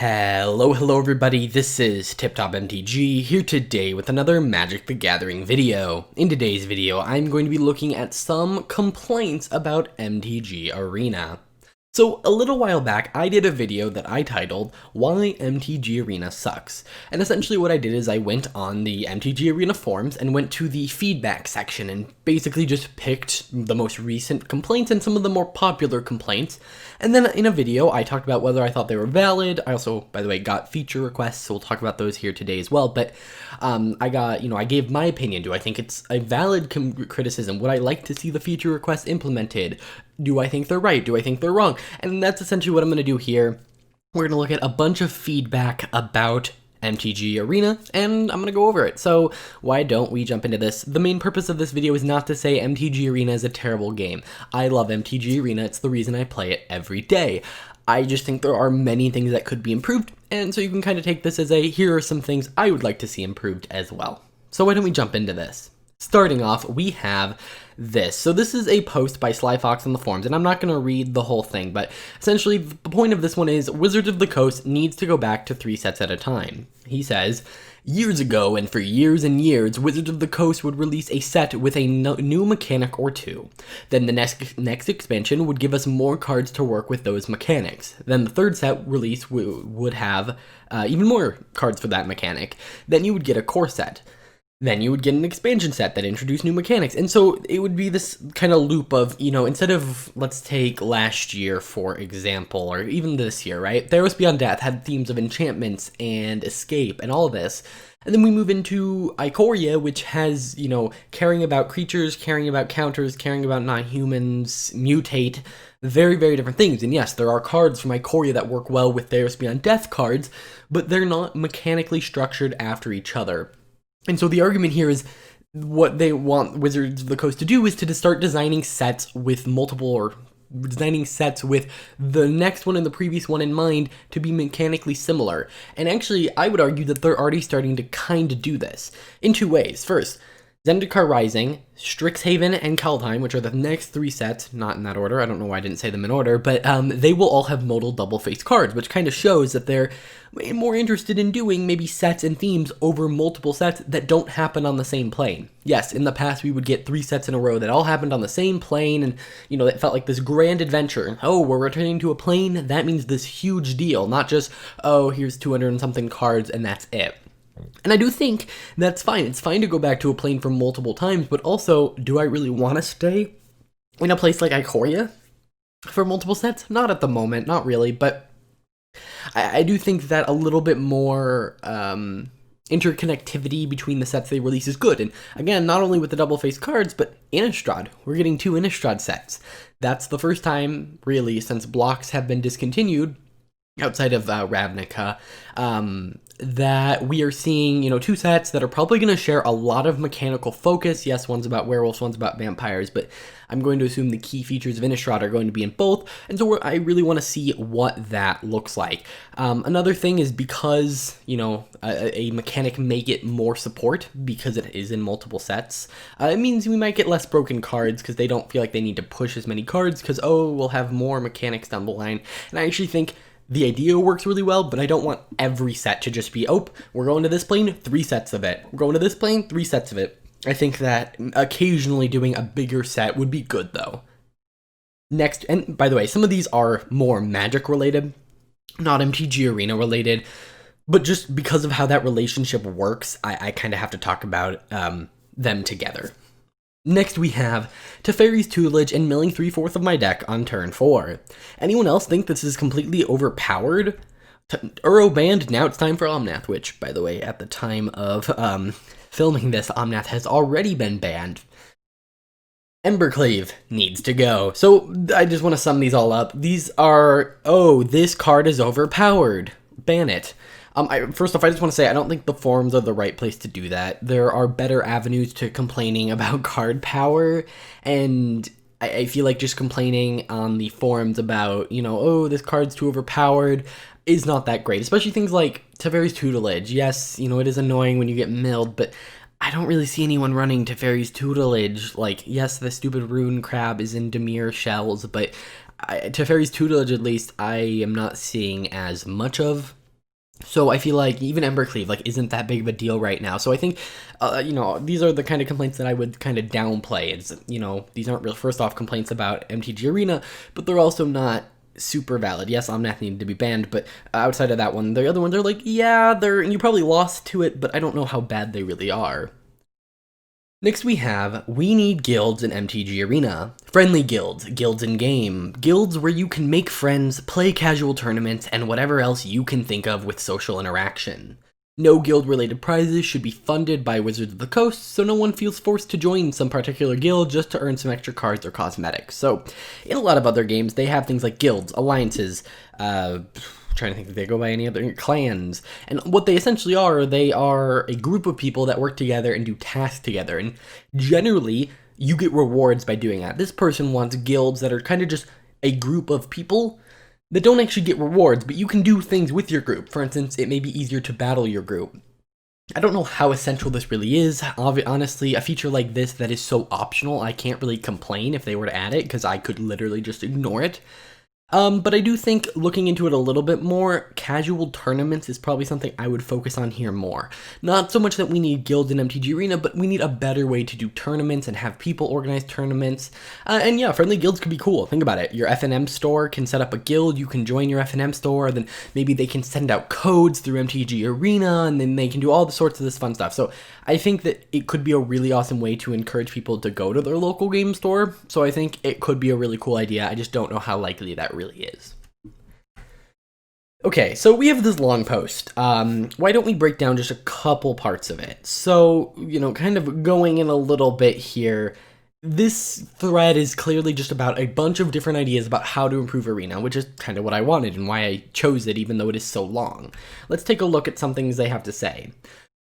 Hello everybody, this is Tip Top MTG here today with another Magic the Gathering video. In today's video, I'm going to be looking at some complaints about MTG Arena. So, a little while back, I did a video that I titled, Why MTG Arena Sucks. And essentially what I did is I went on the MTG Arena forums and went to the feedback section and basically just picked the most recent complaints and some of the more popular complaints. And then in a video, I talked about whether I thought they were valid. I also, by the way, got feature requests, so we'll talk about those here today as well. But I gave my opinion. Do I think it's a valid criticism? Would I like to see the feature requests implemented? Do I think they're right? Do I think they're wrong? And that's essentially what I'm going to do here. We're going to look at a bunch of feedback about MTG Arena, and I'm going to go over it. So why don't we jump into this? The main purpose of this video is not to say MTG Arena is a terrible game. I love MTG Arena. It's the reason I play it every day. I just think there are many things that could be improved, and so you can kind of take this as a, here are some things I would like to see improved as well. So why don't we jump into this? Starting off, we have this. So this is a post by Sly Fox on the forums, and I'm not going to read the whole thing, but essentially the point of this one is Wizards of the Coast needs to go back to 3 sets at a time. He says, years ago, and for years and years, Wizards of the Coast would release a set with a new mechanic or two. Then the next expansion would give us more cards to work with those mechanics. Then the third set release would have even more cards for that mechanic. Then you would get a core set. Then you would get an expansion set that introduced new mechanics. And so it would be this kind of loop of, instead of, let's take last year, for example, or even this year, right? Theros Beyond Death had themes of enchantments and escape and all of this. And then we move into Ikoria, which has, caring about creatures, caring about counters, caring about non-humans, mutate, very, very different things. And yes, there are cards from Ikoria that work well with Theros Beyond Death cards, but they're not mechanically structured after each other. And so the argument here is what they want Wizards of the Coast to do is to start designing sets with designing sets with the next one and the previous one in mind to be mechanically similar. And actually, I would argue that they're already starting to kind of do this in 2 ways. First, Zendikar Rising, Strixhaven, and Kaldheim, which are the next 3 sets, not in that order, I don't know why I didn't say them in order, but they will all have modal double-faced cards, which kind of shows that they're more interested in doing maybe sets and themes over multiple sets that don't happen on the same plane. Yes, in the past we would get 3 sets in a row that all happened on the same plane, and it felt like this grand adventure. Oh, we're returning to a plane? That means this huge deal, not just, oh, here's 200 and something cards and that's it. And I do think that's fine. It's fine to go back to a plane for multiple times, but also, do I really want to stay in a place like Ikoria for multiple sets? Not at the moment, not really, but I do think that a little bit more interconnectivity between the sets they release is good. And again, not only with the double-faced cards, but Innistrad. We're getting 2 Innistrad sets. That's the first time, really, since blocks have been discontinued, outside of Ravnica, that we are seeing, 2 sets that are probably going to share a lot of mechanical focus. Yes, one's about werewolves, one's about vampires, but I'm going to assume the key features of Innistrad are going to be in both, and so I really want to see what that looks like. Another thing is because, a mechanic may get more support because it is in multiple sets, it means we might get less broken cards because they don't feel like they need to push as many cards because, we'll have more mechanics down the line, and I actually think the idea works really well, but I don't want every set to just be, we're going to this plane, 3 sets of it. We're going to this plane, 3 sets of it. I think that occasionally doing a bigger set would be good, though. Next, and by the way, some of these are more Magic related, not MTG Arena related, but just because of how that relationship works, I kind of have to talk about them together. Next we have Teferi's Tutelage and milling 3/4 of my deck on turn 4. Anyone else think this is completely overpowered? Uro banned, now it's time for Omnath, which, by the way, at the time of filming this, Omnath has already been banned. Embercleave needs to go. So I just want to sum these all up. These are, this card is overpowered. Ban it. First off, I just want to say I don't think the forums are the right place to do that. There are better avenues to complaining about card power, and I feel like just complaining on the forums about, this card's too overpowered is not that great, especially things like Teferi's Tutelage. Yes, it is annoying when you get milled, but I don't really see anyone running Teferi's Tutelage. Like, yes, the stupid Rune Crab is in Dimir shells, but Teferi's Tutelage, at least, I am not seeing as much of. So I feel like even Embercleave like isn't that big of a deal right now. So I think, these are the kind of complaints that I would kind of downplay. It's, these aren't real, first off, complaints about MTG Arena, but they're also not super valid. Yes, Omnath needed to be banned, but outside of that one, the other ones are like, yeah, you probably lost to it, but I don't know how bad they really are. Next we need guilds in MTG Arena. Friendly guilds, guilds in game, guilds where you can make friends, play casual tournaments, and whatever else you can think of with social interaction. No guild-related prizes should be funded by Wizards of the Coast, so no one feels forced to join some particular guild just to earn some extra cards or cosmetics. So, in a lot of other games, they have things like guilds, alliances, trying to think if they go by any other clans, and what they essentially are, they are a group of people that work together and do tasks together, and generally you get rewards by doing that. This person wants guilds that are kind of just a group of people that don't actually get rewards, but you can do things with your group. For instance, it may be easier to battle your group. I don't know how essential this really is. Honestly, a feature like this that is so optional, I can't really complain if they were to add it, because I could literally just ignore it. But I do think looking into it a little bit more, casual tournaments is probably something I would focus on here more. Not so much that we need guilds in MTG Arena, but we need a better way to do tournaments and have people organize tournaments. And yeah, friendly guilds could be cool. Think about it. Your FNM store can set up a guild, you can join your FNM store, then maybe they can send out codes through MTG Arena, and then they can do all the sorts of this fun stuff. So I think that it could be a really awesome way to encourage people to go to their local game store. So I think it could be a really cool idea. I just don't know how likely that really is. Okay, so we have this long post. Why don't we break down just a couple parts of it? So, kind of going in a little bit here, this thread is clearly just about a bunch of different ideas about how to improve Arena, which is kind of what I wanted and why I chose it, even though it is so long. Let's take a look at some things they have to say.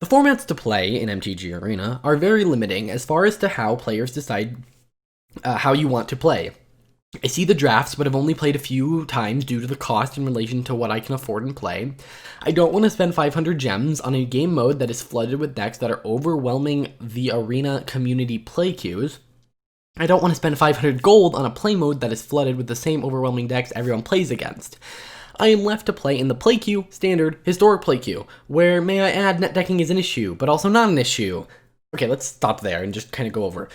The formats to play in MTG Arena are very limiting as far as to how players decide how you want to play. I see the drafts, but I've only played a few times due to the cost in relation to what I can afford and play. I don't want to spend 500 gems on a game mode that is flooded with decks that are overwhelming the Arena community play queues. I don't want to spend 500 gold on a play mode that is flooded with the same overwhelming decks everyone plays against. I am left to play in the play queue, standard, historic play queue, where, may I add, net decking is an issue, but also not an issue. Okay, let's stop there and just kind of go over.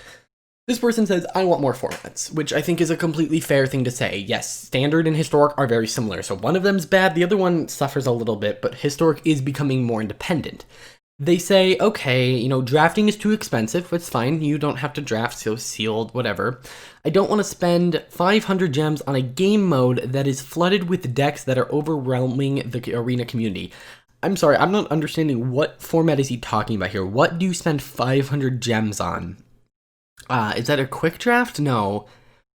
This person says, I want more formats, which I think is a completely fair thing to say. Yes, standard and historic are very similar, so one of them's bad, the other one suffers a little bit, but historic is becoming more independent. They say, okay, drafting is too expensive, it's fine, you don't have to draft, so sealed, whatever. I don't want to spend 500 gems on a game mode that is flooded with decks that are overwhelming the Arena community. I'm sorry, I'm not understanding what format is he talking about here. What do you spend 500 gems on? Is that a quick draft? No.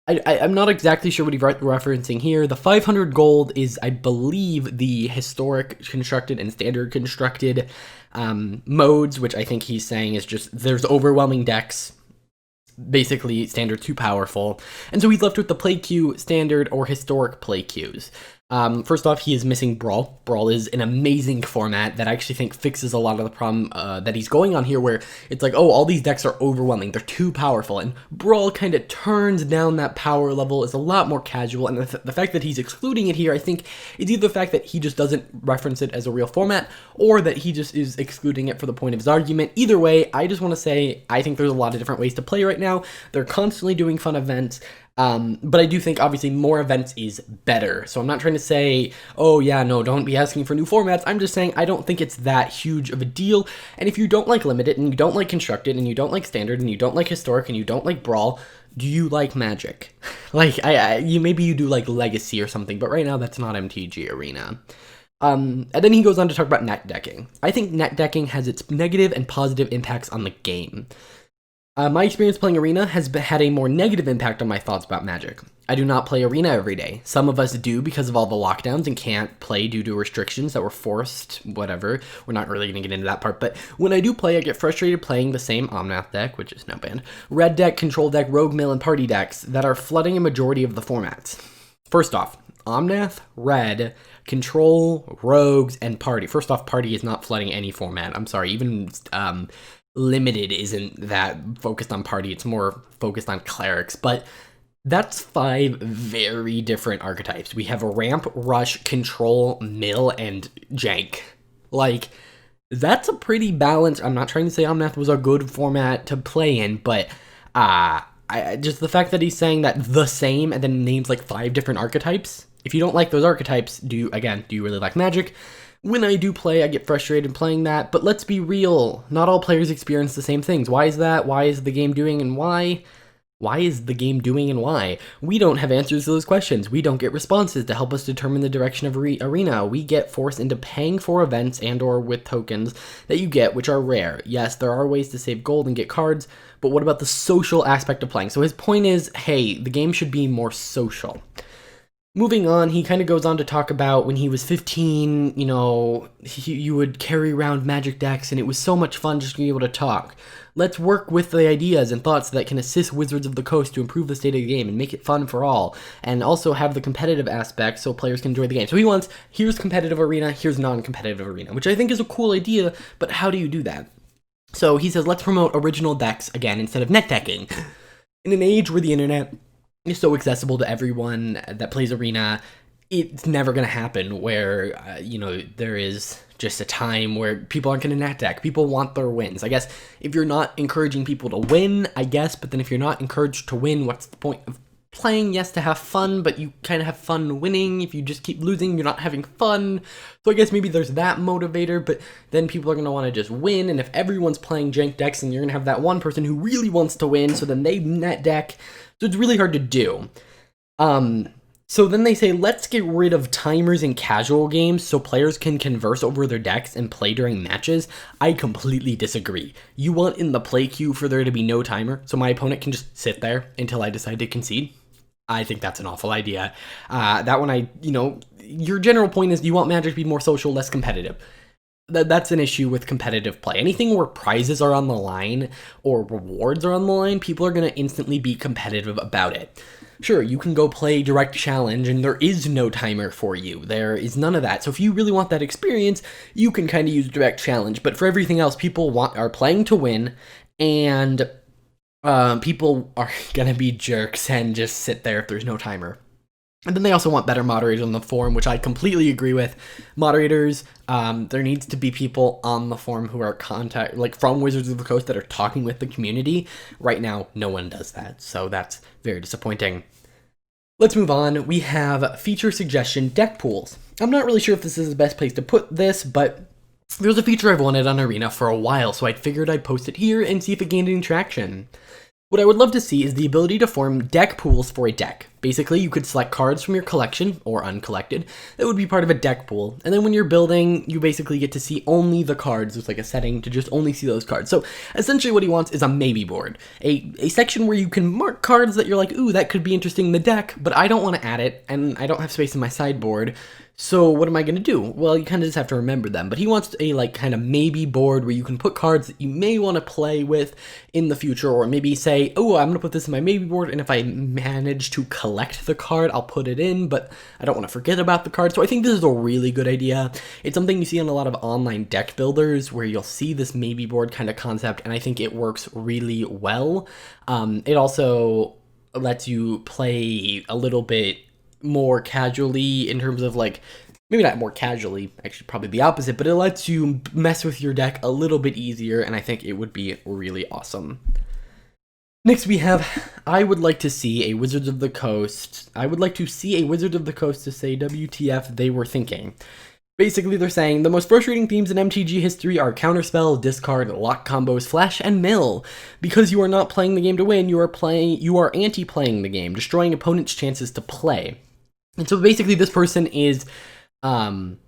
I'm not exactly sure what he's referencing here. The 500 gold is, I believe, the historic constructed and standard constructed modes, which I think he's saying is just, there's overwhelming decks, basically standard too powerful, and so he's left with the play queue, standard, or historic play queues. First off, he is missing Brawl. Brawl is an amazing format that I actually think fixes a lot of the problem that he's going on here, where it's like, oh, all these decks are overwhelming, they're too powerful, and Brawl kind of turns down that power level, is a lot more casual, and the fact that he's excluding it here, I think, is either the fact that he just doesn't reference it as a real format, or that he just is excluding it for the point of his argument. Either way, I just want to say, I think there's a lot of different ways to play right now. They're constantly doing fun events, but I do think, obviously, more events is better. So I'm not trying to say, oh yeah, no, don't be asking for new formats. I'm just saying I don't think it's that huge of a deal. And if you don't like Limited, and you don't like Constructed, and you don't like Standard, and you don't like Historic, and you don't like Brawl, do you like Magic? Like, maybe you do like Legacy or something, but right now that's not MTG Arena. And then he goes on to talk about net decking. I think net decking has its negative and positive impacts on the game. My experience playing Arena has had a more negative impact on my thoughts about Magic. I do not play Arena every day. Some of us do because of all the lockdowns and can't play due to restrictions that were forced, whatever. We're not really going to get into that part, but when I do play, I get frustrated playing the same Omnath deck, which is now banned, Red deck, Control deck, Rogue Mill, and Party decks that are flooding a majority of the formats. First off, Omnath, Red, Control, Rogues, and Party. First off, Party is not flooding any format. I'm sorry, even Limited isn't that focused on Party, it's more focused on Clerics, but That's 5 very different archetypes. We have ramp, rush, control, mill, and jank. Like, that's a pretty balanced. I'm not trying to say Omnath was a good format to play in, but just the fact that he's saying that the same and then names like 5 different archetypes. If you don't like those archetypes, do you really like Magic? When I do play, I get frustrated playing that, but let's be real. Not all players experience the same things. Why is that? Why is the game doing and why? Why is the game doing and why? We don't have answers to those questions. We don't get responses to help us determine the direction of Arena. We get forced into paying for events and or with tokens that you get, which are rare. Yes, there are ways to save gold and get cards, but what about the social aspect of playing? So his point is, hey, the game should be more social. Moving on, he kind of goes on to talk about when he was 15, you would carry around Magic decks, and it was so much fun just being able to talk. Let's work with the ideas and thoughts that can assist Wizards of the Coast to improve the state of the game and make it fun for all, and also have the competitive aspect so players can enjoy the game. So he wants, here's competitive arena, here's non-competitive arena, which I think is a cool idea, but how do you do that? So he says, let's promote original decks again instead of net decking. In an age where the internet is so accessible to everyone that plays Arena, it's never going to happen where, there is just a time where people aren't going to net deck. People want their wins. I guess if you're not encouraging people to win, I guess, but then if you're not encouraged to win, what's the point of playing? Yes, to have fun, but you kind of have fun winning. If you just keep losing, you're not having fun. So I guess maybe there's that motivator, but then people are going to want to just win, and if everyone's playing jank decks, then you're going to have that one person who really wants to win, so then they net deck. So it's really hard to do. So then they say, let's get rid of timers in casual games so players can converse over their decks and play during matches. I completely disagree. You want in the play queue for there to be no timer, so my opponent can just sit there until I decide to concede? I think that's an awful idea. That one, your general point is you want Magic to be more social, less competitive. That's an issue with competitive play. Anything where prizes are on the line or rewards are on the line, people are going to instantly be competitive about it. Sure, you can go play direct challenge and there is no timer for you. There is none of that. So if you really want that experience, you can kind of use direct challenge. But for everything else, people are playing to win, and people are going to be jerks and just sit there if there's no timer. And then they also want better moderators on the forum, which I completely agree with. Moderators, there needs to be people on the forum who are from Wizards of the Coast that are talking with the community. Right now, no one does that, so that's very disappointing. Let's move on. We have feature suggestion deck pools. I'm not really sure if this is the best place to put this, but there's a feature I've wanted on Arena for a while, so I figured I'd post it here and see if it gained any traction. What I would love to see is the ability to form deck pools for a deck. Basically, you could select cards from your collection, or uncollected, that would be part of a deck pool, and then when you're building, you basically get to see only the cards. There's like a setting to just only see those cards. So essentially what he wants is a maybe board, a section where you can mark cards that you're like, ooh, that could be interesting in the deck, but I don't want to add it, and I don't have space in my sideboard. So what am I going to do? Well, you kind of just have to remember them. But he wants a kind of maybe board where you can put cards that you may want to play with in the future, or maybe say, oh, I'm going to put this in my maybe board, and if I manage to collect the card, I'll put it in, but I don't want to forget about the card. So I think this is a really good idea. It's something you see on a lot of online deck builders where you'll see this maybe board kind of concept, and I think it works really well. It also lets you play a little bit more casually in terms of maybe not more casually, actually probably the opposite, but it lets you mess with your deck a little bit easier, and I think it would be really awesome. Next we have, I would like to see a Wizards of the Coast to say WTF they were thinking. Basically, they're saying the most frustrating themes in MTG history are counterspell, discard, lock combos, flash, and mill. Because you are not playing the game to win, you are anti-playing the game, destroying opponents' chances to play. And so basically, this person is getting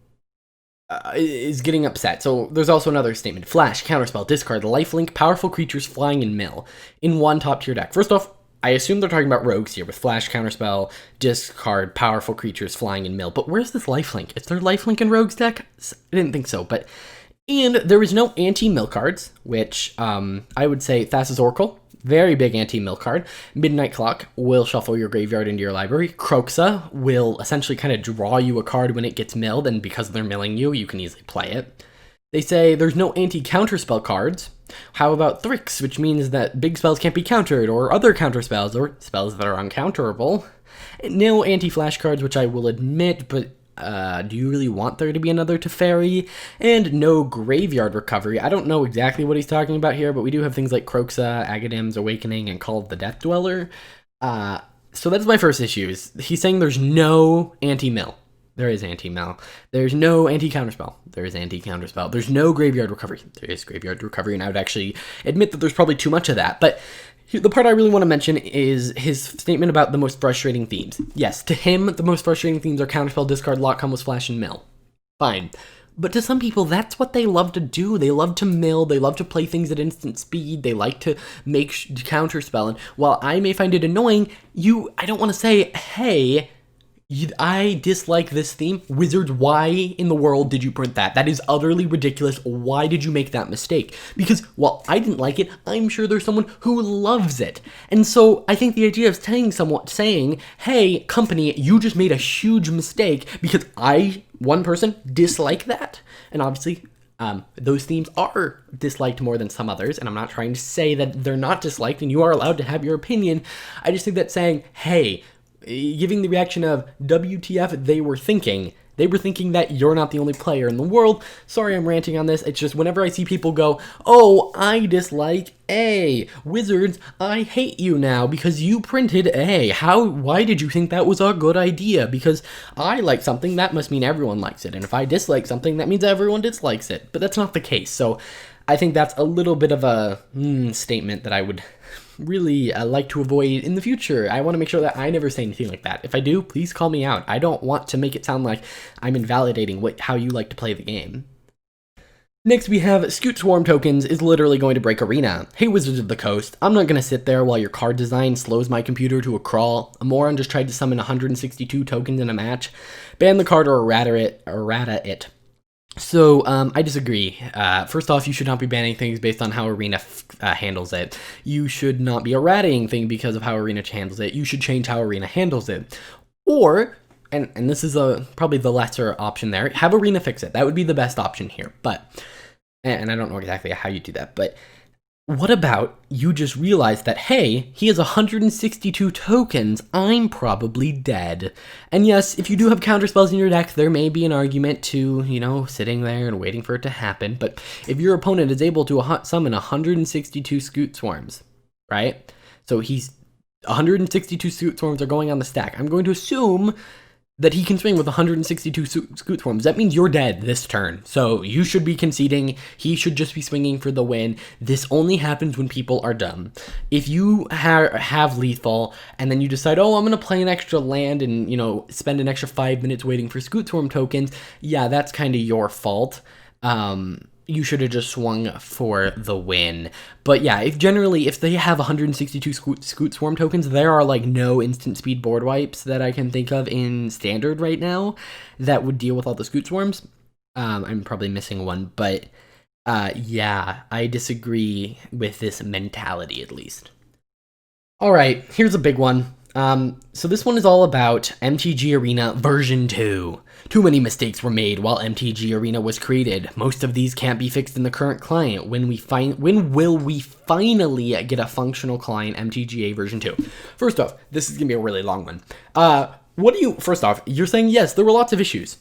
upset. So there's also another statement: flash, counterspell, discard, lifelink, powerful creatures, flying, and mill in one top tier deck. First off, I assume they're talking about rogues here with flash, counterspell, discard, powerful creatures, flying, and mill. But where's this lifelink? Is there lifelink in rogues deck? I didn't think so. And there is no anti-mill cards, which I would say Thassa's Oracle, very big anti-mill card. Midnight Clock will shuffle your graveyard into your library. Croxa will essentially kind of draw you a card when it gets milled, and because they're milling you, you can easily play it. They say there's no anti-counterspell cards. How about Thrix, which means that big spells can't be countered, or other counterspells, or spells that are uncounterable. No anti-flash cards, which I will admit, but do you really want there to be another Teferi? And no graveyard recovery. I don't know exactly what he's talking about here, but we do have things like Kroxa, Agadam's Awakening, and Call of the Death Dweller. So that's my first issue. He's saying there's no anti-mill. There is anti-mill. There's no anti-counterspell. There is anti-counterspell. There's no graveyard recovery. There is graveyard recovery, and I would actually admit that there's probably too much of that. But the part I really want to mention is his statement about the most frustrating themes. Yes, to him, the most frustrating themes are counterspell, discard, lock, combos, flash, and mill. Fine. But to some people, that's what they love to do. They love to mill. They love to play things at instant speed. They like to make counterspell. And while I may find it annoying, I don't want to say, hey, I dislike this theme. Wizards, why in the world did you print that? That is utterly ridiculous. Why did you make that mistake? Because while I didn't like it, I'm sure there's someone who loves it. And so I think the idea of saying, hey, company, you just made a huge mistake because one person, dislike that. And obviously, those themes are disliked more than some others, and I'm not trying to say that they're not disliked and you are allowed to have your opinion. I just think that saying, hey, giving the reaction of WTF, they were thinking that you're not the only player in the world. Sorry I'm ranting on this. It's just whenever I see people go, oh, I dislike A. Wizards, I hate you now because you printed A. Why did you think that was a good idea? Because I like something, that must mean everyone likes it. And if I dislike something, that means everyone dislikes it. But that's not the case. So I think that's a little bit of a statement that I would really like to avoid in the future. I want to make sure that I never say anything like that. If I do, please call me out. I don't want to make it sound like I'm invalidating how you like to play the game. Next, we have Scoot Swarm tokens is literally going to break Arena. Hey, Wizards of the Coast, I'm not going to sit there while your card design slows my computer to a crawl. A moron just tried to summon 162 tokens in a match. Ban the card or errata it. So, I disagree. First off, you should not be banning things based on how Arena handles it. You should not be erratating things because of how Arena handles it. You should change how Arena handles it. Or, and this is probably the lesser option there, have Arena fix it. That would be the best option here. But, and I don't know exactly how you do that, but what about you just realize that, hey, he has 162 tokens, I'm probably dead. And yes, if you do have counterspells in your deck, there may be an argument to, sitting there and waiting for it to happen, but if your opponent is able to summon 162 Scoot Swarms, right? So 162 Scoot Swarms are going on the stack. I'm going to assume that he can swing with 162 Scoot Swarms. That means you're dead this turn. So you should be conceding. He should just be swinging for the win. This only happens when people are dumb. If you have lethal and then you decide, oh, I'm going to play an extra land and, spend an extra 5 minutes waiting for Scoot Swarm tokens, yeah, that's kind of your fault. You should have just swung for the win. But yeah, if they have 162 Scoot Swarm tokens, there are like no instant speed board wipes that I can think of in Standard right now that would deal with all the Scoot Swarms. I'm probably missing one, but yeah, I disagree with this mentality at least. All right, here's a big one. So this one is all about MTG Arena version 2. Too many mistakes were made while MTG Arena was created. Most of these can't be fixed in the current client. When will we finally get a functional client MTGA version 2? First off, this is gonna be a really long one. First off, you're saying yes, there were lots of issues.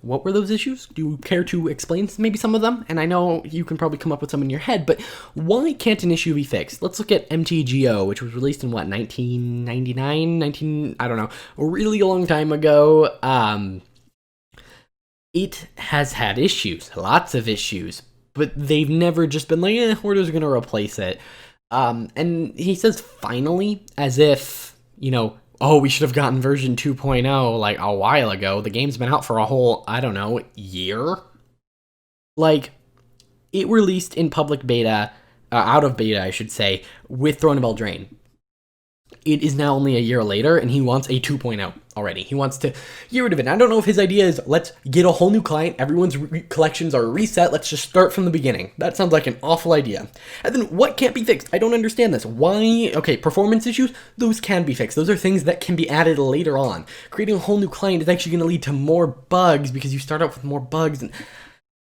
What were those issues? Do you care to explain maybe some of them? And I know you can probably come up with some in your head, but why can't an issue be fixed? Let's look at MTGO, which was released in 1999, I don't know, a really long time ago. It has had issues, lots of issues, but they've never just been like, we're just gonna replace it. And he says finally, as if, oh, we should have gotten version 2.0 like a while ago. The game's been out for a whole, I don't know, year? Like, it released in public beta, out of beta, I should say, with Throne of Eldraine. It is now only a year later, and he wants a 2.0 already. He wants to get rid of it. And I don't know if his idea is, let's get a whole new client, everyone's collections are reset, let's just start from the beginning. That sounds like an awful idea. And then what can't be fixed? I don't understand this. Why? Okay, performance issues, those can be fixed. Those are things that can be added later on. Creating a whole new client is actually going to lead to more bugs because you start out with more bugs. And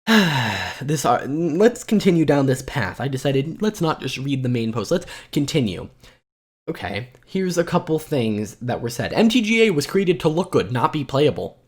Let's continue down this path. I decided let's not just read the main post. Let's continue. Okay, here's a couple things that were said. MTGA was created to look good, not be playable.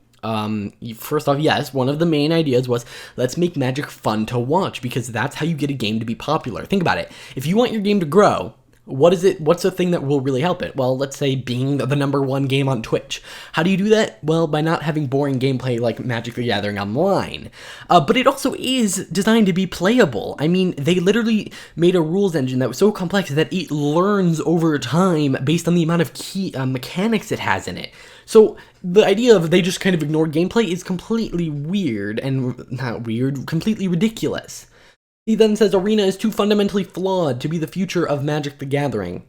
First off, yes, one of the main ideas was let's make Magic fun to watch because that's how you get a game to be popular. Think about it. If you want your game to grow, what's the thing that will really help it? Well, let's say being the #1 game on Twitch. How do you do that? Well, by not having boring gameplay like Magic the Gathering Online. But it also is designed to be playable. I mean, they literally made a rules engine that was so complex that it learns over time based on the amount of key mechanics it has in it. So the idea of they just kind of ignored gameplay is completely weird, and not weird, completely ridiculous. He then says Arena is too fundamentally flawed to be the future of Magic the Gathering.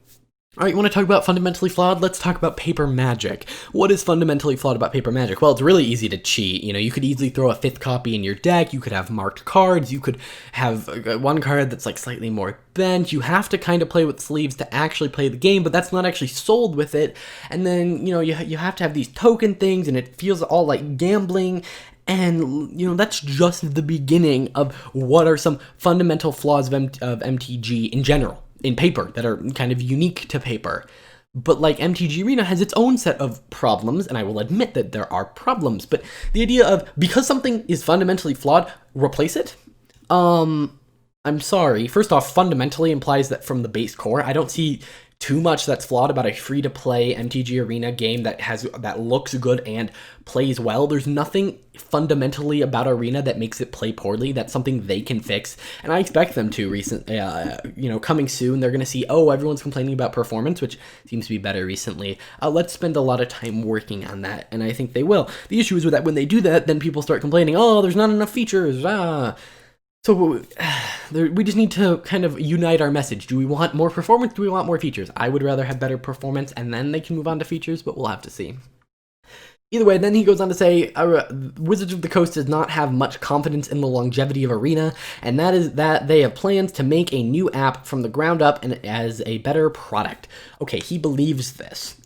Alright, you want to talk about fundamentally flawed? Let's talk about paper Magic. What is fundamentally flawed about paper Magic? Well, it's really easy to cheat. You know, you could easily throw a 5th copy in your deck, you could have marked cards, you could have one card that's like slightly more bent. You have to kind of play with sleeves to actually play the game, but that's not actually sold with it. And then, you know, you have to have these token things, and it feels all like gambling. And, you know, that's just the beginning of what are some fundamental flaws of MTG in general, in paper, that are kind of unique to paper. But, like, MTG Arena has its own set of problems, and I will admit that there are problems. But the idea of, because something is fundamentally flawed, replace it? I'm sorry. First off, fundamentally implies that from the base core, I don't see too much that's flawed about a free-to-play MTG Arena game that looks good and plays well. There's nothing fundamentally about Arena that makes it play poorly. That's something they can fix, and I expect them to coming soon. They're going to see, oh, everyone's complaining about performance, which seems to be better recently. Let's spend a lot of time working on that, and I think they will. The issue is with that when they do that, then people start complaining, oh, there's not enough features, So we just need to kind of unite our message. Do we want more performance? Do we want more features? I would rather have better performance, and then they can move on to features, but we'll have to see. Either way, then he goes on to say, Wizards of the Coast does not have much confidence in the longevity of Arena, and that is that they have plans to make a new app from the ground up and as a better product. Okay, he believes this.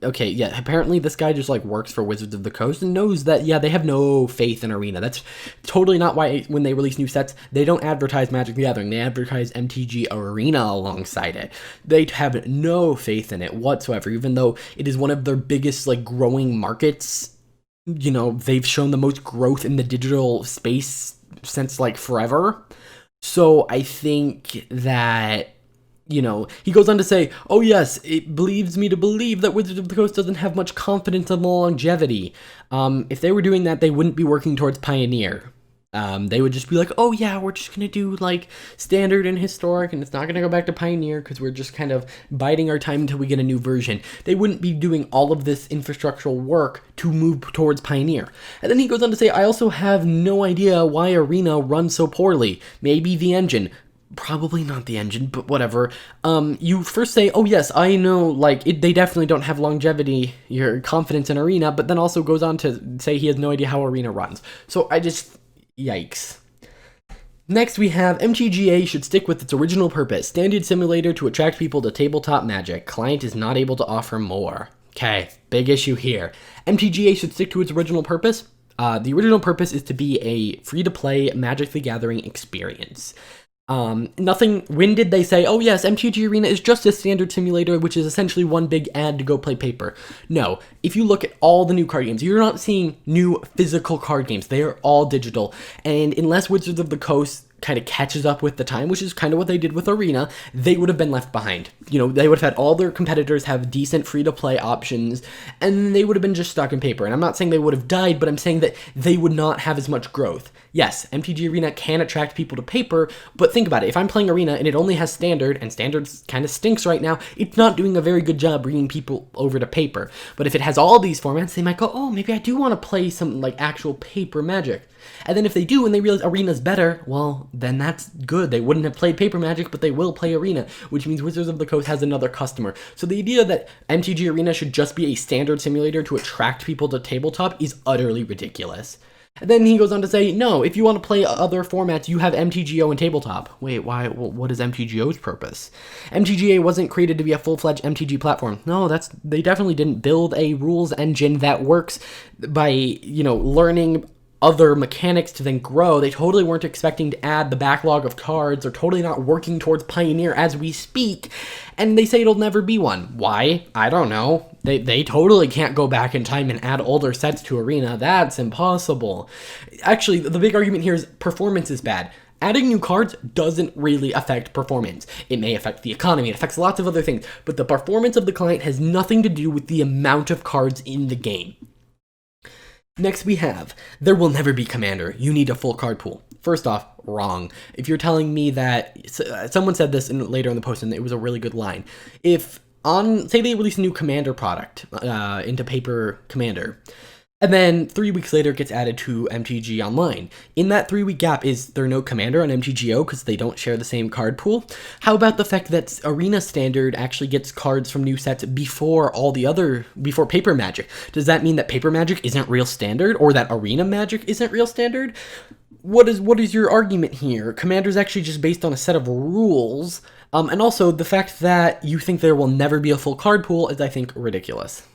Okay, yeah, apparently this guy just, like, works for Wizards of the Coast and knows that, yeah, they have no faith in Arena. That's totally not why, when they release new sets, they don't advertise Magic the Gathering. They advertise MTG Arena alongside it. They have no faith in it whatsoever, even though it is one of their biggest, like, growing markets. You know, they've shown the most growth in the digital space since, like, forever. So I think that, you know, he goes on to say, oh yes, it believes me to believe that Wizards of the Coast doesn't have much confidence in the longevity. If they were doing that, they wouldn't be working towards Pioneer. They would just be like, oh yeah, we're just going to do like Standard and Historic, and it's not going to go back to Pioneer because we're just kind of biding our time until we get a new version. They wouldn't be doing all of this infrastructural work to move towards Pioneer. And then he goes on to say, I also have no idea why Arena runs so poorly. Maybe the engine. Probably not the engine, but whatever. You first say, oh yes, I know, like, they definitely don't have longevity, your confidence in Arena, but then also goes on to say he has no idea how Arena runs. So yikes. Next we have MTGA should stick with its original purpose, standard simulator to attract people to tabletop Magic. Client is not able to offer more. Okay, big issue here. MTGA should stick to its original purpose. The original purpose is to be a free-to-play Magic the Gathering experience. When did they say, oh yes, MTG Arena is just a standard simulator, which is essentially one big ad to go play paper? No. If you look at all the new card games, you're not seeing new physical card games. They are all digital. And unless Wizards of the Coast kind of catches up with the time, which is kind of what they did with Arena, they would have been left behind. You know, they would have had all their competitors have decent free-to-play options, and they would have been just stuck in paper. And I'm not saying they would have died, but I'm saying that they would not have as much growth. Yes, MTG Arena can attract people to paper, but think about it. If I'm playing Arena and it only has Standard, and Standard kind of stinks right now, it's not doing a very good job bringing people over to paper. But if it has all these formats, they might go, oh, maybe I do want to play some, like, actual paper Magic. And then if they do and they realize Arena's better, well, then that's good. They wouldn't have played paper Magic, but they will play Arena, which means Wizards of the Coast has another customer. So the idea that MTG Arena should just be a standard simulator to attract people to tabletop is utterly ridiculous. And then he goes on to say, no, if you want to play other formats, you have MTGO and tabletop. Wait, why? What is MTGO's purpose? MTGA wasn't created to be a full-fledged MTG platform. No, they definitely didn't build a rules engine that works by, you know, learning other mechanics to then grow. They totally weren't expecting to add the backlog of cards. They're totally not working towards Pioneer as we speak, and they say it'll never be one. Why? I don't know. They totally can't go back in time and add older sets to Arena. That's impossible. Actually, the big argument here is performance is bad. Adding new cards doesn't really affect performance. It may affect the economy, it affects lots of other things, but the performance of the client has nothing to do with the amount of cards in the game. Next we have, there will never be Commander. You need a full card pool. First off, wrong. If you're telling me that, someone said this later in the post and it was a really good line. If say they release a new Commander product into paper Commander, and then 3 weeks later it gets added to MTG Online. In that 3-week gap, is there no Commander on MTGO because they don't share the same card pool? How about the fact that Arena Standard actually gets cards from new sets before before Paper Magic? Does that mean that Paper Magic isn't real Standard, or that Arena Magic isn't real Standard? What is your argument here? Commander's actually just based on a set of rules, and also the fact that you think there will never be a full card pool is, I think, ridiculous.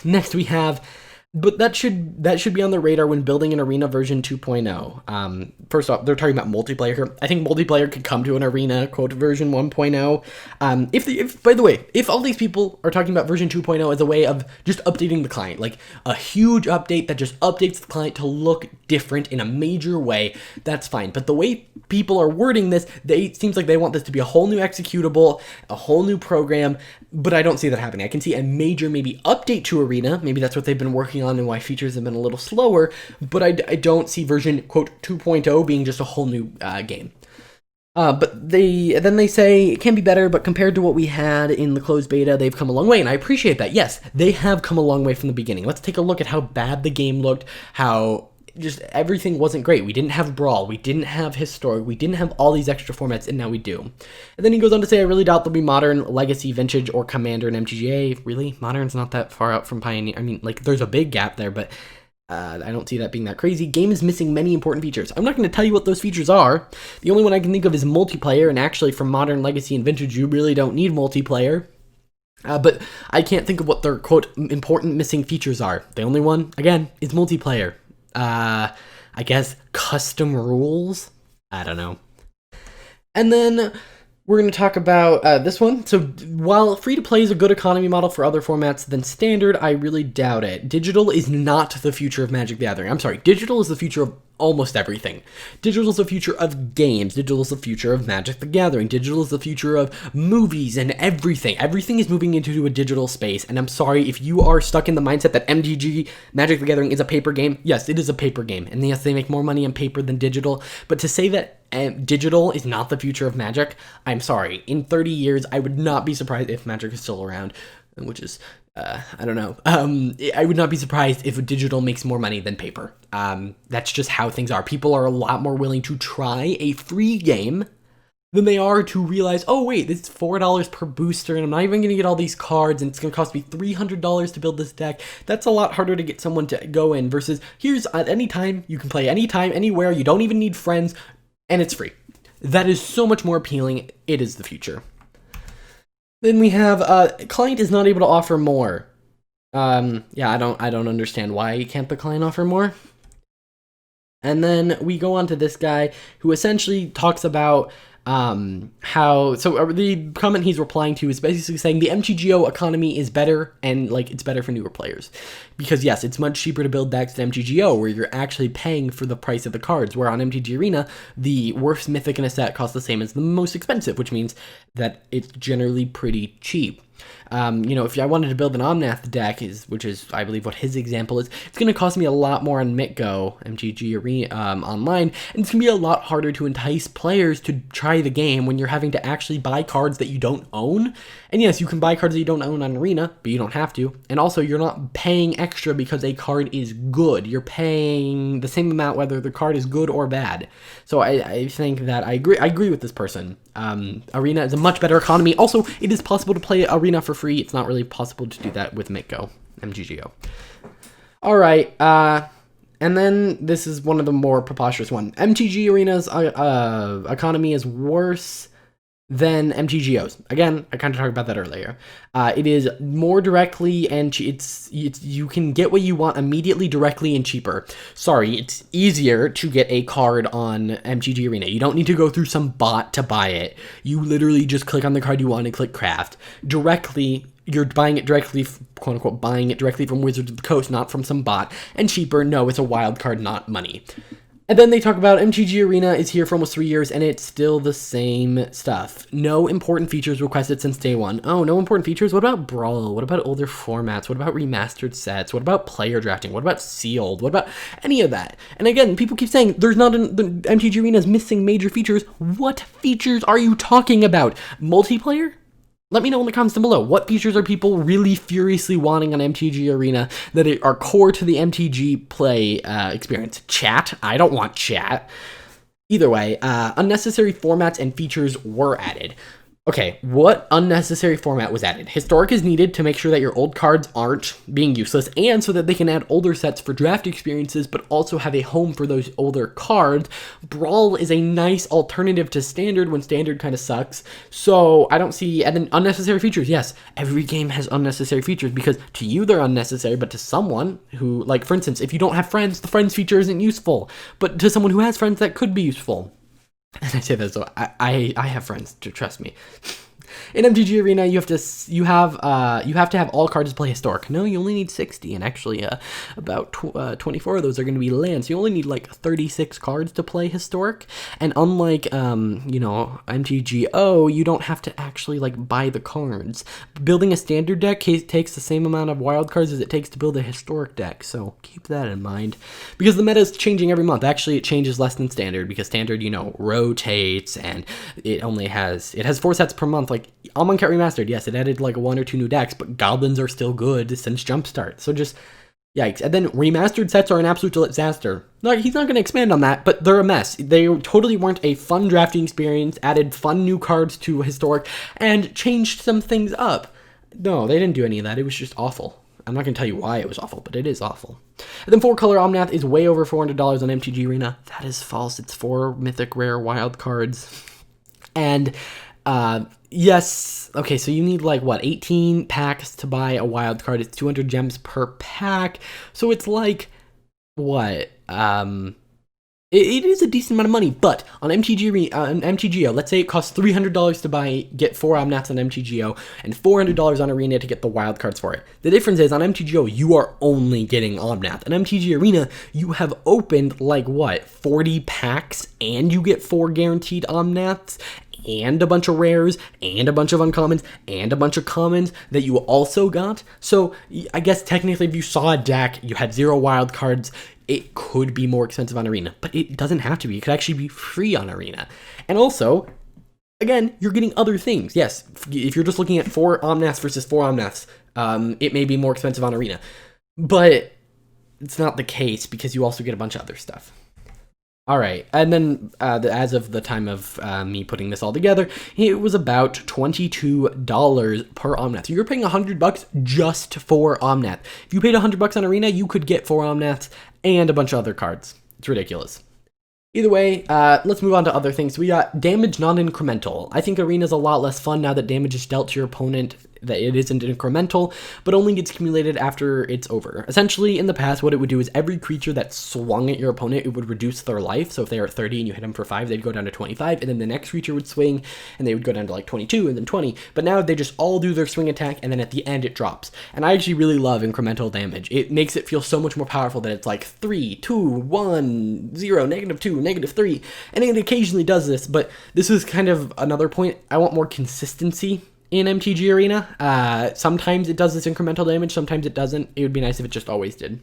Next we have, but that should be on the radar when building an Arena version 2.0. First off, they're talking about multiplayer here. I think multiplayer could come to an Arena quote version 1.0. If by the way, if all these people are talking about version 2.0 as a way of just updating the client, like a huge update that just updates the client to look different in a major way, that's fine. But the way people are wording this, it seems like they want this to be a whole new executable, a whole new program, but I don't see that happening. I can see a major maybe update to Arena. Maybe that's what they've been working on and why features have been a little slower, but I don't see version quote 2.0 being just a whole new game. But they say it can be better, but compared to what we had in the closed beta, they've come a long way, and I appreciate that. Yes, they have come a long way from the beginning. Let's take a look at how bad the game looked, how just everything wasn't great. We didn't have Brawl, we didn't have Historic, we didn't have all these extra formats, and now we do. And then he goes on to say, I really doubt there'll be Modern, Legacy, Vintage, or Commander in MTGA. Really? Modern's not that far out from Pioneer. I mean, like, there's a big gap there, but I don't see that being that crazy. Game is missing many important features. I'm not going to tell you what those features are. The only one I can think of is multiplayer, and actually for Modern, Legacy, and Vintage, you really don't need multiplayer. But I can't think of what their, quote, important missing features are. The only one, again, is multiplayer. I guess custom rules? I don't know. And then we're going to talk about this one. So while free-to-play is a good economy model for other formats than Standard, I really doubt it. Digital is not the future of Magic the Gathering. I'm sorry, digital is the future of almost everything. Digital is the future of games. Digital is the future of Magic the Gathering. Digital is the future of movies and everything. Everything is moving into a digital space, and I'm sorry if you are stuck in the mindset that MTG Magic the Gathering is a paper game. Yes, it is a paper game, and yes, they make more money on paper than digital, but to say that digital is not the future of Magic, I'm sorry. In 30 years, I would not be surprised if Magic is still around, which is I don't know. I would not be surprised if digital makes more money than paper. That's just how things are. People are a lot more willing to try a free game than they are to realize, oh wait, this is $4 per booster, and I'm not even going to get all these cards, and it's going to cost me $300 to build this deck. That's a lot harder to get someone to go in versus here's at any time, you can play anytime, anywhere, you don't even need friends, and it's free. That is so much more appealing. It is the future. Then we have client is not able to offer more. Yeah, I don't understand why can't the client offer more. And then we go on to this guy who essentially talks about the comment he's replying to is basically saying the MTGO economy is better, and like it's better for newer players because yes, it's much cheaper to build decks than MTGO where you're actually paying for the price of the cards, where on MTG Arena the worst mythic in a set costs the same as the most expensive, which means that it's generally pretty cheap. If I wanted to build an Omnath deck, which is I believe what his example is, it's going to cost me a lot more on MTG Arena online, and it's going to be a lot harder to entice players to try the game when you're having to actually buy cards that you don't own. And yes, you can buy cards that you don't own on Arena, but you don't have to. And also, you're not paying extra because a card is good. You're paying the same amount whether the card is good or bad. So I think that I agree with this person. Arena is a much better economy. Also, it is possible to play Arena for free. It's not really possible to do that with MTGO. All right, and then this is one of the more preposterous one. MTG Arena's economy is worse than MTGOs. Again, I kind of talked about that earlier. It is more directly, and it's you can get what you want immediately, directly, and cheaper. Sorry, it's easier to get a card on MTG Arena. You don't need to go through some bot to buy it. You literally just click on the card you want and click craft. Directly, you're buying it directly, quote unquote, buying it directly from Wizards of the Coast, not from some bot. And cheaper, no, it's a wild card, not money. And then they talk about MTG Arena is here for almost 3 years, and it's still the same stuff. No important features requested since day one. Oh, no important features? What about Brawl? What about older formats? What about remastered sets? What about player drafting? What about sealed? What about any of that? And again, people keep saying the MTG Arena is missing major features. What features are you talking about? Multiplayer? Let me know in the comments down below. What features are people really furiously wanting on MTG Arena that are core to the MTG play experience? Chat? I don't want chat. Either way, unnecessary formats and features were added. Okay, what unnecessary format was added? Historic is needed to make sure that your old cards aren't being useless, and so that they can add older sets for draft experiences, but also have a home for those older cards. Brawl is a nice alternative to Standard when Standard kind of sucks, so I don't see. And then unnecessary features. Yes, every game has unnecessary features because to you they're unnecessary, but to someone who, like for instance, if you don't have friends, the friends feature isn't useful, but to someone who has friends, that could be useful. And I say that so I have friends, to trust me. In MTG Arena, you have to have all cards to play Historic. No, you only need 60, and actually, about 24 of those are going to be lands. You only need like 36 cards to play Historic, and unlike MTGO, you don't have to actually like buy the cards. Building a Standard deck takes the same amount of wild cards as it takes to build a Historic deck, so keep that in mind. Because the meta is changing every month. Actually, it changes less than Standard because Standard, rotates, and it has 4 sets per month. Like Amonkhet Remastered, yes, it added like 1 or 2 new decks, but goblins are still good since Jumpstart. So just yikes. And then remastered sets are an absolute disaster. No, he's not going to expand on that, but they're a mess. They totally weren't a fun drafting experience, added fun new cards to Historic, and changed some things up. No, they didn't do any of that. It was just awful. I'm not going to tell you why it was awful, but it is awful. And then 4-color Omnath is way over $400 on MTG Arena. That is false. It's 4 mythic rare wild cards. And yes, okay, so you need like, 18 packs to buy a wild card. It's 200 gems per pack. So it's like, what? It is a decent amount of money, but on MTGO, let's say it costs $300 to get 4 Omnaths on MTGO and $400 on Arena to get the wild cards for it. The difference is on MTGO, you are only getting Omnath. On MTG Arena, you have opened like 40 packs and you get 4 guaranteed Omnaths and a bunch of rares and a bunch of uncommons and a bunch of commons that you also got. So I guess technically if you saw a deck, you had 0 wild cards, it could be more expensive on Arena, but it doesn't have to be. It could actually be free on Arena. And also, again, you're getting other things. Yes, if you're just looking at 4 Omnaths versus 4 Omnaths, it may be more expensive on Arena, but it's not the case because you also get a bunch of other stuff. All right, and then as of the time of me putting this all together, it was about $22 per Omnath. So you're paying $100 just for Omnath. If you paid $100 on Arena, you could get 4 Omnaths and a bunch of other cards. It's ridiculous. Either way, let's move on to other things. We got damage non-incremental. I think Arena's a lot less fun now that damage is dealt to your opponent, that it isn't incremental, but only gets accumulated after it's over. Essentially, in the past, what it would do is every creature that swung at your opponent, it would reduce their life. So if they are at 30 and you hit them for 5, they'd go down to 25, and then the next creature would swing, and they would go down to like 22, and then 20. But now they just all do their swing attack, and then at the end it drops. And I actually really love incremental damage. It makes it feel so much more powerful that it's like 3, 2, 1, 0, -2, -3, and it occasionally does this, but this is kind of another point. I want more consistency in MTG Arena. Sometimes it does this incremental damage, sometimes it doesn't. It would be nice if it just always did.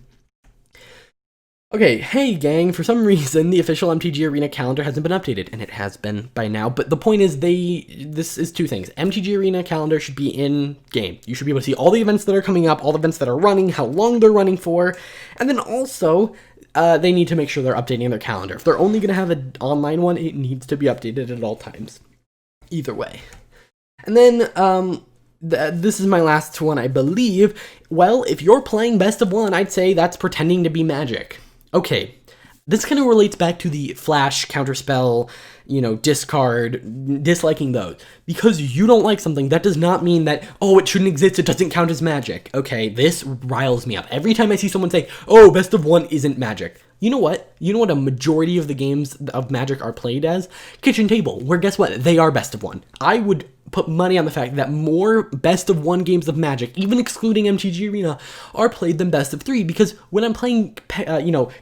Okay, hey gang, for some reason the official MTG Arena calendar hasn't been updated, and it has been by now, but the point is this is 2 things. MTG Arena calendar should be in game. You should be able to see all the events that are coming up, all the events that are running, how long they're running for, and then also they need to make sure they're updating their calendar. If they're only going to have an online one, it needs to be updated at all times. Either way. And then, this is my last one, I believe. Well, if you're playing best of 1, I'd say that's pretending to be Magic. Okay, This kind of relates back to the flash, counterspell, discard, disliking those. Because you don't like something, that does not mean that, oh, it shouldn't exist, it doesn't count as Magic. Okay, this riles me up. Every time I see someone say, oh, best of one isn't Magic. You know what? You know what a majority of the games of Magic are played as? Kitchen Table, where guess what? They are best of one. I would put money on the fact that more best of one games of Magic, even excluding MTG Arena, are played than best of three, because when I'm playing,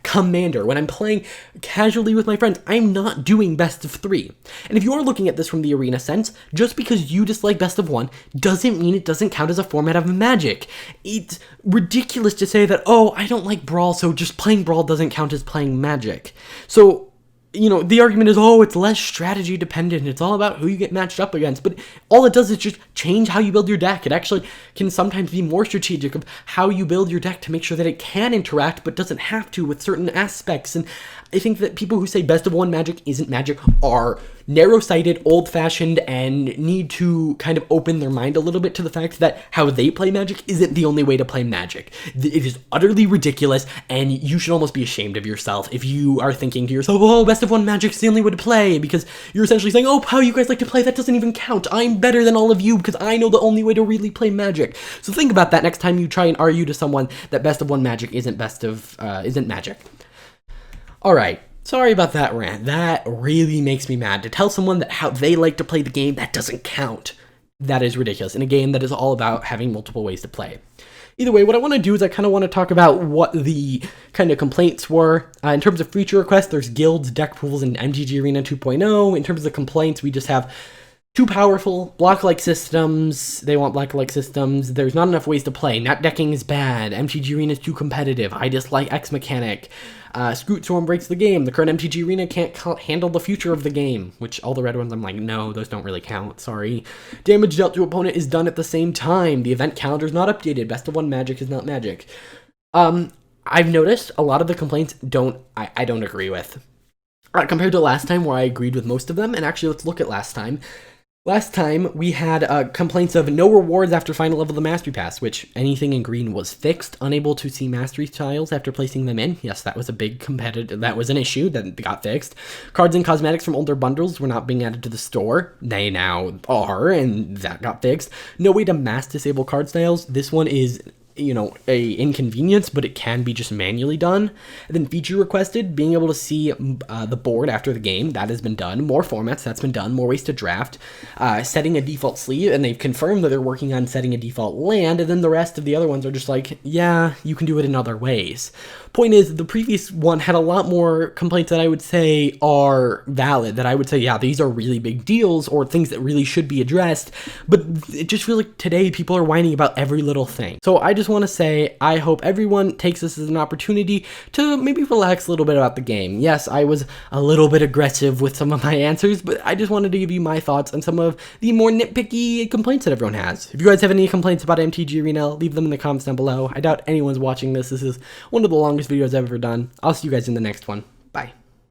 Commander, when I'm playing casually with my friends, I'm not doing best of three. And if you are looking at this from the Arena sense, just because you dislike best of one doesn't mean it doesn't count as a format of Magic. It's ridiculous to say that, oh, I don't like Brawl, so just playing Brawl doesn't count as playing Magic. So, the argument is, oh, it's less strategy dependent. It's all about who you get matched up against. But all it does is just change how you build your deck. It actually can sometimes be more strategic of how you build your deck to make sure that it can interact but doesn't have to with certain aspects. And I think that people who say best of one Magic isn't Magic are narrow-sighted, old-fashioned, and need to kind of open their mind a little bit to the fact that how they play Magic isn't the only way to play Magic. It is utterly ridiculous, and you should almost be ashamed of yourself if you are thinking to yourself, oh, best of one Magic's the only way to play, because you're essentially saying, oh, how you guys like to play, that doesn't even count. I'm better than all of you because I know the only way to really play Magic. So think about that next time you try and argue to someone that best of one Magic isn't Magic. Alright. Sorry about that rant. That really makes me mad. To tell someone that how they like to play the game, that doesn't count. That is ridiculous in a game that is all about having multiple ways to play. Either way, what I want to do is I kind of want to talk about what the kind of complaints were. In terms of feature requests, there's guilds, deck pools, and MTG Arena 2.0. In terms of the complaints, we just have too powerful, block-like systems. They want block-like systems. There's not enough ways to play. Net decking is bad. MTG Arena is too competitive. I dislike X mechanic. Scroot Storm breaks the game. The current MTG Arena can't handle the future of the game, which all the red ones I'm like, no, those don't really count, sorry. Damage dealt to opponent is done at the same time. The event calendar is not updated. Best of one Magic is not Magic. I've noticed a lot of the complaints I don't agree with. Compared to last time where I agreed with most of them, and actually let's look at last time. Last time, we had complaints of no rewards after final level of the Mastery Pass, which anything in green was fixed, unable to see Mastery tiles after placing them in. Yes, that was a big that was an issue that got fixed. Cards and cosmetics from older bundles were not being added to the store. They now are, and that got fixed. No way to mass disable card styles. This one is a inconvenience, but it can be just manually done. And then feature requested, being able to see the board after the game, that has been done. More formats, that's been done. More ways to draft. Setting a default sleeve, and they've confirmed that they're working on setting a default land, and then the rest of the other ones are just like, yeah, you can do it in other ways. Point is, the previous one had a lot more complaints that I would say are valid, that I would say, yeah, these are really big deals, or things that really should be addressed, but it just feels like today people are whining about every little thing. So I just want to say, I hope everyone takes this as an opportunity to maybe relax a little bit about the game. Yes, I was a little bit aggressive with some of my answers, but I just wanted to give you my thoughts on some of the more nitpicky complaints that everyone has. If you guys have any complaints about MTG Arena, leave them in the comments down below. I doubt anyone's watching this. This is one of the longest videos I've ever done. I'll see you guys in the next one. Bye.